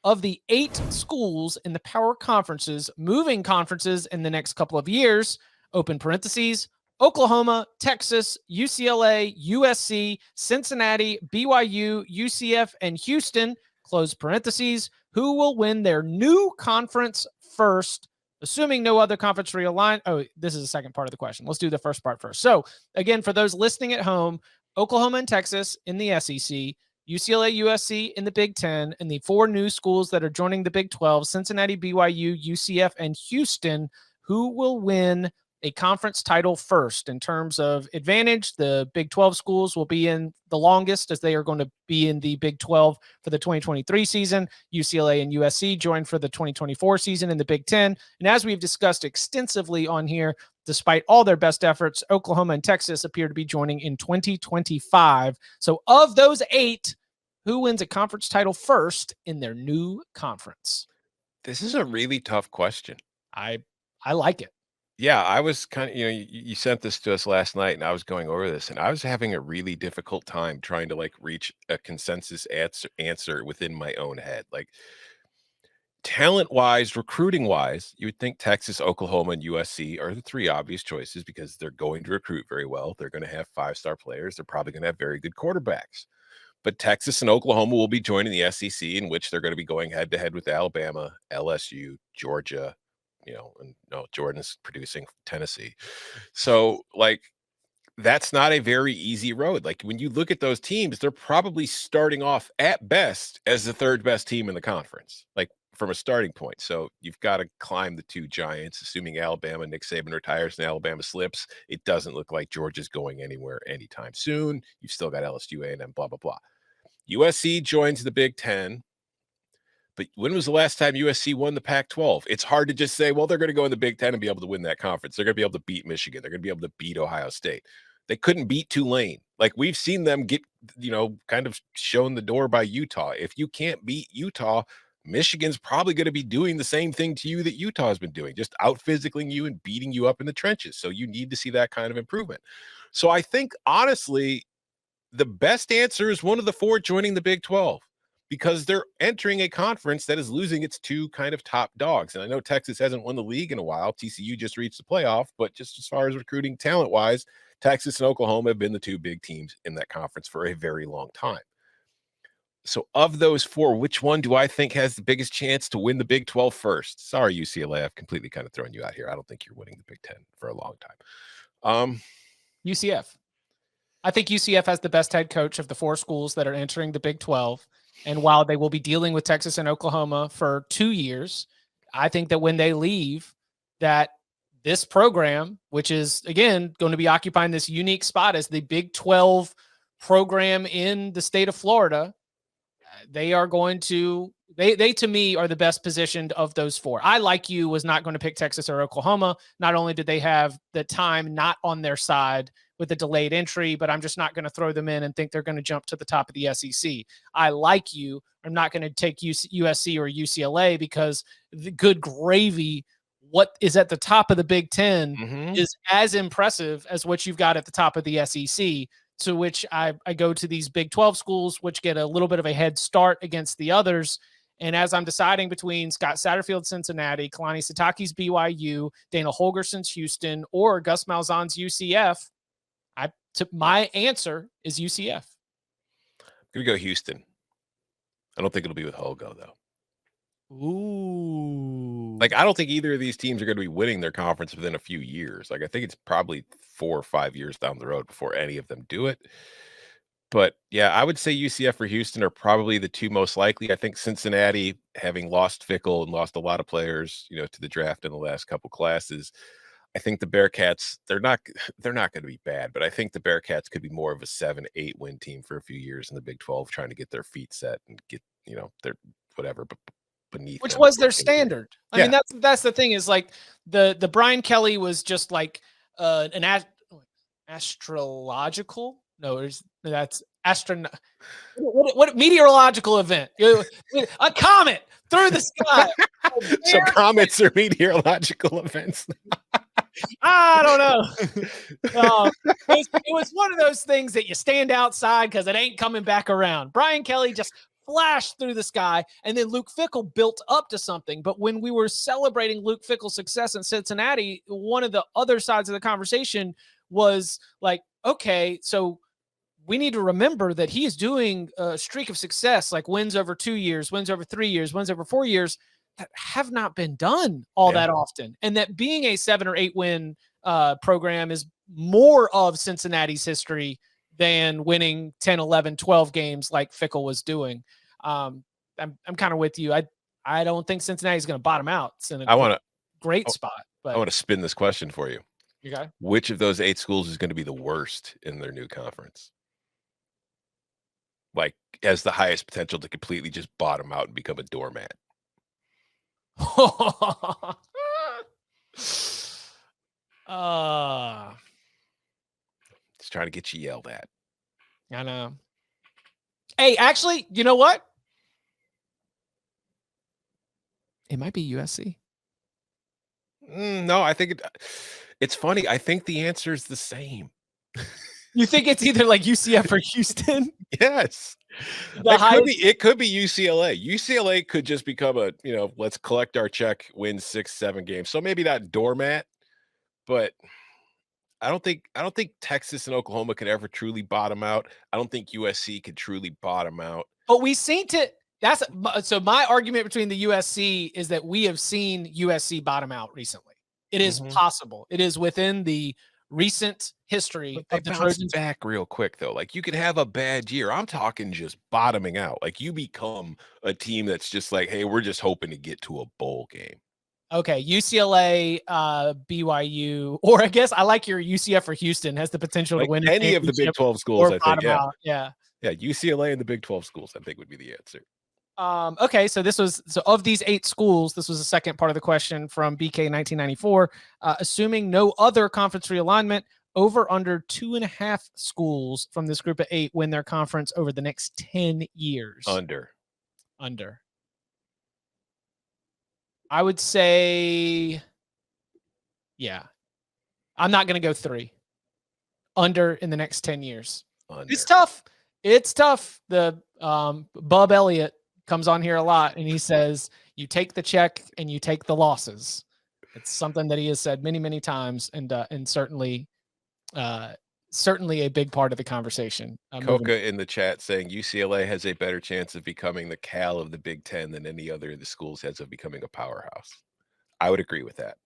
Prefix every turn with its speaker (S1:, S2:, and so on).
S1: of the 8 schools in the power conferences moving conferences in the next couple of years, open parentheses, Oklahoma, Texas, UCLA, USC, Cincinnati, BYU, UCF, and Houston, close parentheses, who will win their new conference first, assuming no other conference realign. Oh, this is the second part of the question. Let's do the first part first. So again, for those listening at home, Oklahoma and Texas in the SEC, UCLA, USC in the Big Ten, and the 4 new schools that are joining the Big 12, Cincinnati, BYU, UCF, and Houston, who will win a conference title first. In terms of advantage, the Big 12 schools will be in the longest, as they are going to be in the Big 12 for the 2023 season. UCLA and USC join for the 2024 season in the Big 10. And as we've discussed extensively on here, despite all their best efforts, Oklahoma and Texas appear to be joining in 2025. So of those 8, who wins a conference title first in their new conference?
S2: This is a really tough question.
S1: I like it.
S2: Yeah, I was kind of, you sent this to us last night and I was going over this and I was having a really difficult time trying to reach a consensus answer within my own head. Like, talent wise, recruiting wise, you would think Texas, Oklahoma, and USC are the 3 obvious choices because they're going to recruit very well. They're going to have 5-star players. They're probably going to have very good quarterbacks. But Texas and Oklahoma will be joining the SEC, in which they're going to be going head to head with Alabama, LSU, Georgia, and no, Jordan's producing Tennessee. So that's not a very easy road. Like, when you look at those teams, they're probably starting off at best as the 3rd best team in the conference, like from a starting point. So you've got to climb the 2 giants, assuming Alabama, Nick Saban retires and Alabama slips. It doesn't look like Georgia's going anywhere anytime soon. You've still got LSU, A&M, blah, blah, blah. USC joins the Big Ten. But when was the last time USC won the Pac-12? It's hard to just say, well, they're going to go in the Big Ten and be able to win that conference. They're going to be able to beat Michigan. They're going to be able to beat Ohio State. They couldn't beat Tulane. Like, we've seen them get, kind of shown the door by Utah. If you can't beat Utah, Michigan's probably going to be doing the same thing to you that Utah has been doing, just out-physicaling you and beating you up in the trenches. So you need to see that kind of improvement. So I think, honestly, the best answer is one of the 4 joining the Big 12. Because they're entering a conference that is losing its 2 kind of top dogs. And I know Texas hasn't won the league in a while. TCU just reached the playoff, but just as far as recruiting talent-wise, Texas and Oklahoma have been the 2 big teams in that conference for a very long time. So of those 4, which one do I think has the biggest chance to win the Big 12 first? Sorry, UCLA, I've completely kind of thrown you out here. I don't think you're winning the Big 10 for a long time.
S1: UCF. I think UCF has the best head coach of the 4 schools that are entering the Big 12. And while they will be dealing with Texas and Oklahoma for 2 years, I think that when they leave, that this program, which is, again, going to be occupying this unique spot as the Big 12 program in the state of Florida, they are going to they to me are the best positioned of those 4. I, like you, was not going to pick Texas or Oklahoma. Not only did they have the time not on their side with the delayed entry, but I'm just not going to throw them in and think they're going to jump to the top of the SEC. I, like you, I'm not going to take USC or UCLA because the good gravy, what is at the top of the Big Ten is as impressive as what you've got at the top of the SEC, to which I go to these Big 12 schools, which get a little bit of a head start against the others. And as I'm deciding between Scott Satterfield's Cincinnati, Kalani Sitake's BYU, Dana Holgerson's Houston, or Gus Malzahn's UCF, my answer is UCF.
S2: I'm going to go Houston. I don't think it'll be with Holgo, though.
S1: Ooh.
S2: I don't think either of these teams are going to be winning their conference within a few years. I think it's probably 4 or 5 years down the road before any of them do it. But, yeah, I would say UCF or Houston are probably the 2 most likely. I think Cincinnati, having lost Fickle and lost a lot of players, to the draft in the last couple classes, I think the Bearcats, they're not going to be bad, but I think the Bearcats could be more of a 7-8 win team for a few years in the Big 12, trying to get their feet set and get, their whatever beneath.
S1: Which was their standard. I mean, that's the thing, is the Brian Kelly was just an astrological. No, that's astronaut. What meteorological event? A comet through the sky.
S2: So comets are meteorological events.
S1: I don't know. It was one of those things that you stand outside because it ain't coming back around. Brian Kelly just flashed through the sky, and then Luke Fickell built up to something. But when we were celebrating Luke Fickell's success in Cincinnati, one of the other sides of the conversation was like, okay, so we need to remember that he is doing a streak of success, like wins over 2 years, wins over 3 years, wins over 4 years, that have not been done all that often. And that being a 7 or 8 win program is more of Cincinnati's history than winning 10, 11, 12 games like Fickell was doing. I'm kind of with you. I don't think Cincinnati's going to bottom out. It's in a great spot. But
S2: I want to spin this question for you.
S1: Okay.
S2: Which of those 8 schools is going to be the worst in their new conference? Like, has the highest potential to completely just bottom out and become a doormat? Just trying to get you yelled at.
S1: I know. Hey, actually, you know what? It might be USC.
S2: No, I think it's funny. I think the answer is the same.
S1: You think it's either like UCF or Houston?
S2: Yes. It could be UCLA. UCLA could just become a, let's collect our check, win 6, 7 games. So maybe not doormat, but I don't think Texas and Oklahoma could ever truly bottom out. I don't think USC could truly bottom out.
S1: But we seem to so my argument between the USC is that we have seen USC bottom out recently. It is possible. It is within the recent history
S2: of
S1: the
S2: Trojans back real quick though. Like you could have a bad year. I'm talking just bottoming out. Like you become a team that's just like, hey, we're just hoping to get to a bowl game.
S1: Okay, UCLA, BYU, or I guess I like your UCF or Houston has the potential to win
S2: any of the Big 12 schools. I think,
S1: yeah,
S2: UCLA and the Big 12 schools, I think would be the answer.
S1: Okay, so of these 8 schools, this was the second part of the question from BK 1994. Assuming no other conference realignment, over under 2.5 schools from this group of 8 win their conference over the next 10 years.
S2: Under.
S1: I would say, yeah. I'm not going to go 3. Under in the next 10 years.
S2: Under.
S1: It's tough. The Bub Elliott comes on here a lot, and he says, you take the check and you take the losses. It's something that he has said many, many times, and certainly a big part of the conversation.
S2: Coca in the chat saying UCLA has a better chance of becoming the Cal of the Big Ten than any other of the schools has of becoming a powerhouse. I would agree with that.